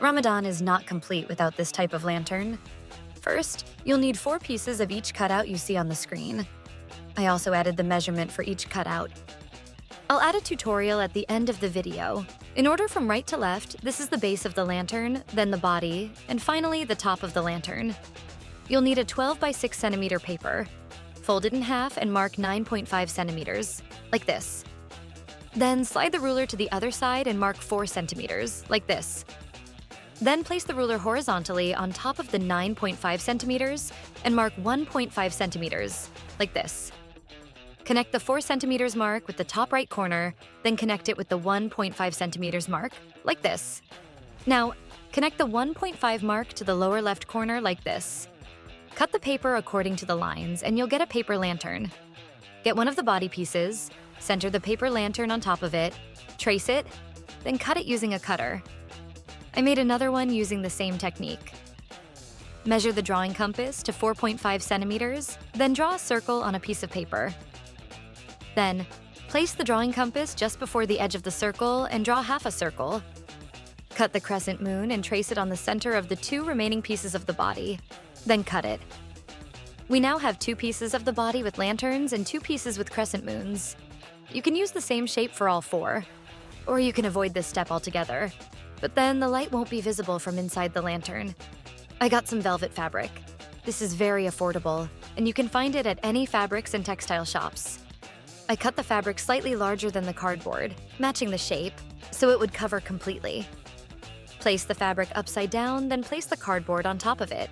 Ramadan is not complete without this type of lantern. First, you'll need 4 pieces of each cutout you see on the screen. I also added the measurement for each cutout. I'll add a tutorial at the end of the video. In order from right to left, this is the base of the lantern, then the body, and finally the top of the lantern. You'll need a 12 by 6 centimeter paper. Fold it in half and mark 9.5 centimeters, like this. Then slide the ruler to the other side and mark 4 centimeters, like this. Then place the ruler horizontally on top of the 9.5 centimeters and mark 1.5 centimeters, like this. Connect the 4 centimeters mark with the top right corner, then connect it with the 1.5 centimeters mark, like this. Now, connect the 1.5 mark to the lower left corner like this. Cut the paper according to the lines and you'll get a paper lantern. Get one of the body pieces, center the paper lantern on top of it, trace it, then cut it using a cutter. I made another one using the same technique. Measure the drawing compass to 4.5 centimeters, then draw a circle on a piece of paper. Then, place the drawing compass just before the edge of the circle and draw half a circle. Cut the crescent moon and trace it on the center of the 2 remaining pieces of the body. Then cut it. We now have 2 pieces of the body with lanterns and 2 pieces with crescent moons. You can use the same shape for all 4, or you can avoid this step altogether. But then the light won't be visible from inside the lantern. I got some velvet fabric. This is very affordable, and you can find it at any fabrics and textile shops. I cut the fabric slightly larger than the cardboard, matching the shape, so it would cover completely. Place the fabric upside down, then place the cardboard on top of it.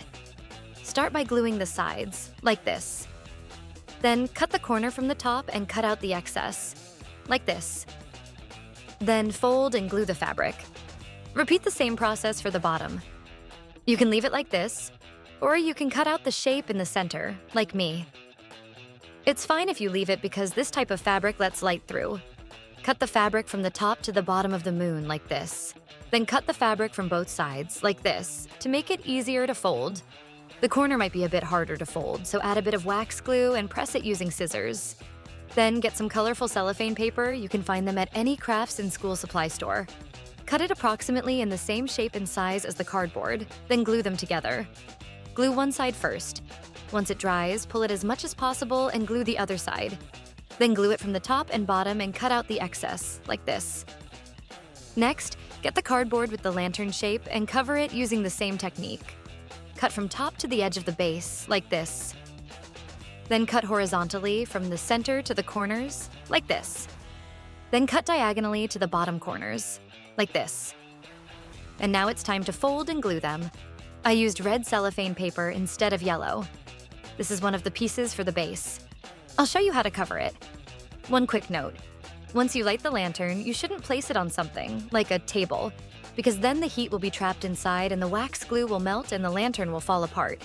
Start by gluing the sides, like this. Then cut the corner from the top and cut out the excess, like this. Then fold and glue the fabric. Repeat the same process for the bottom. You can leave it like this, or you can cut out the shape in the center, like me. It's fine if you leave it because this type of fabric lets light through. Cut the fabric from the top to the bottom of the moon, like this. Then cut the fabric from both sides, like this, to make it easier to fold. The corner might be a bit harder to fold, so add a bit of wax glue and press it using scissors. Then get some colorful cellophane paper. You can find them at any crafts and school supply store. Cut it approximately in the same shape and size as the cardboard, then glue them together. Glue one side first. Once it dries, pull it as much as possible and glue the other side. Then glue it from the top and bottom and cut out the excess, like this. Next, get the cardboard with the lantern shape and cover it using the same technique. Cut from top to the edge of the base, like this. Then cut horizontally from the center to the corners, like this. Then cut diagonally to the bottom corners, like this. And now it's time to fold and glue them. I used red cellophane paper instead of yellow. This is one of the pieces for the base. I'll show you how to cover it. One quick note. Once you light the lantern, you shouldn't place it on something, like a table, because then the heat will be trapped inside and the wax glue will melt and the lantern will fall apart.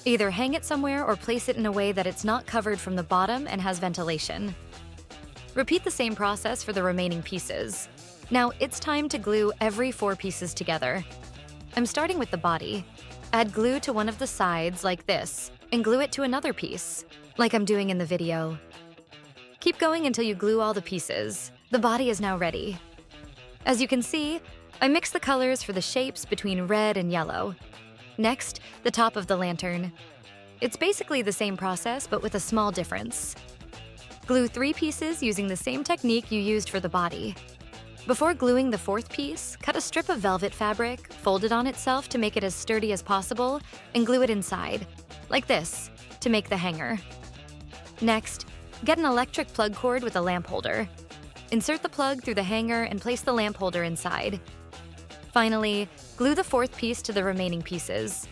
Either hang it somewhere or place it in a way that it's not covered from the bottom and has ventilation. Repeat the same process for the remaining pieces. Now it's time to glue every 4 pieces together. I'm starting with the body. Add glue to one of the sides like this, and glue it to another piece, like I'm doing in the video. Keep going until you glue all the pieces. The body is now ready. As you can see, I mixed the colors for the shapes between red and yellow. Next, the top of the lantern. It's basically the same process, but with a small difference. Glue 3 pieces using the same technique you used for the body. Before gluing the 4th piece, cut a strip of velvet fabric, fold it on itself to make it as sturdy as possible, and glue it inside, like this, to make the hanger. Next, get an electric plug cord with a lamp holder. Insert the plug through the hanger and place the lamp holder inside. Finally, glue the 4th piece to the remaining pieces.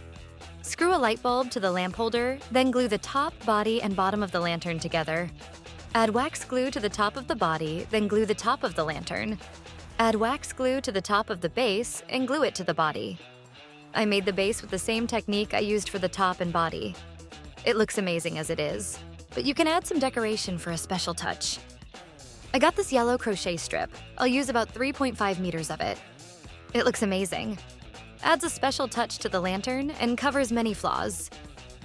Screw a light bulb to the lamp holder, then glue the top, body, and bottom of the lantern together. Add wax glue to the top of the body, then glue the top of the lantern. Add wax glue to the top of the base and glue it to the body. I made the base with the same technique I used for the top and body. It looks amazing as it is, but you can add some decoration for a special touch. I got this yellow crochet strip. I'll use about 3.5 meters of it. It looks amazing. Adds a special touch to the lantern and covers many flaws.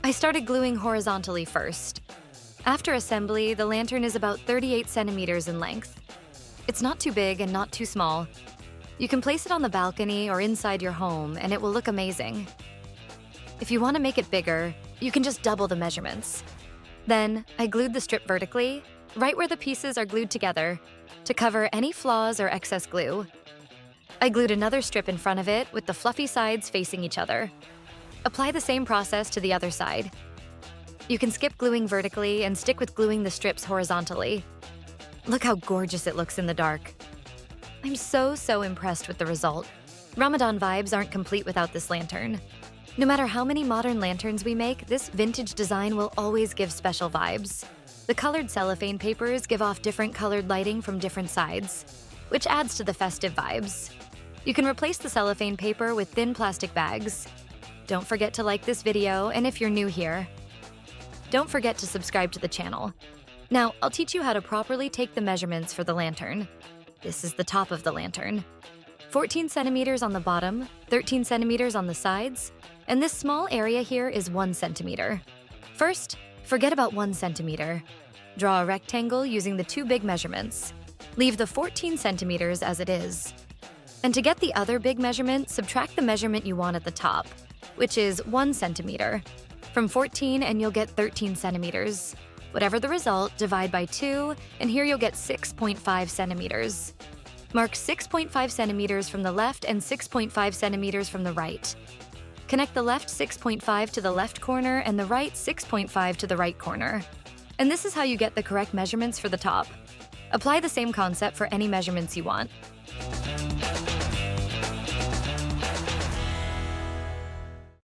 I started gluing horizontally first. After assembly, the lantern is about 38 centimeters in length. It's not too big and not too small. You can place it on the balcony or inside your home, and it will look amazing. If you want to make it bigger, you can just double the measurements. Then, I glued the strip vertically, right where the pieces are glued together, to cover any flaws or excess glue. I glued another strip in front of it with the fluffy sides facing each other. Apply the same process to the other side. You can skip gluing vertically and stick with gluing the strips horizontally. Look how gorgeous it looks in the dark. I'm so impressed with the result. Ramadan vibes aren't complete without this lantern. No matter how many modern lanterns we make, this vintage design will always give special vibes. The colored cellophane papers give off different colored lighting from different sides, which adds to the festive vibes. You can replace the cellophane paper with thin plastic bags. Don't forget to like this video, and if you're new here, don't forget to subscribe to the channel. Now, I'll teach you how to properly take the measurements for the lantern. This is the top of the lantern. 14 centimeters on the bottom, 13 centimeters on the sides, and this small area here is 1 centimeter. First, forget about 1 centimeter. Draw a rectangle using the two big measurements. Leave the 14 centimeters as it is. And to get the other big measurement, subtract the measurement you want at the top, which is 1 centimeter. From 14 and you'll get 13 centimeters. Whatever the result, divide by 2, and here you'll get 6.5 centimeters. Mark 6.5 centimeters from the left and 6.5 centimeters from the right. Connect the left 6.5 to the left corner and the right 6.5 to the right corner. And this is how you get the correct measurements for the top. Apply the same concept for any measurements you want.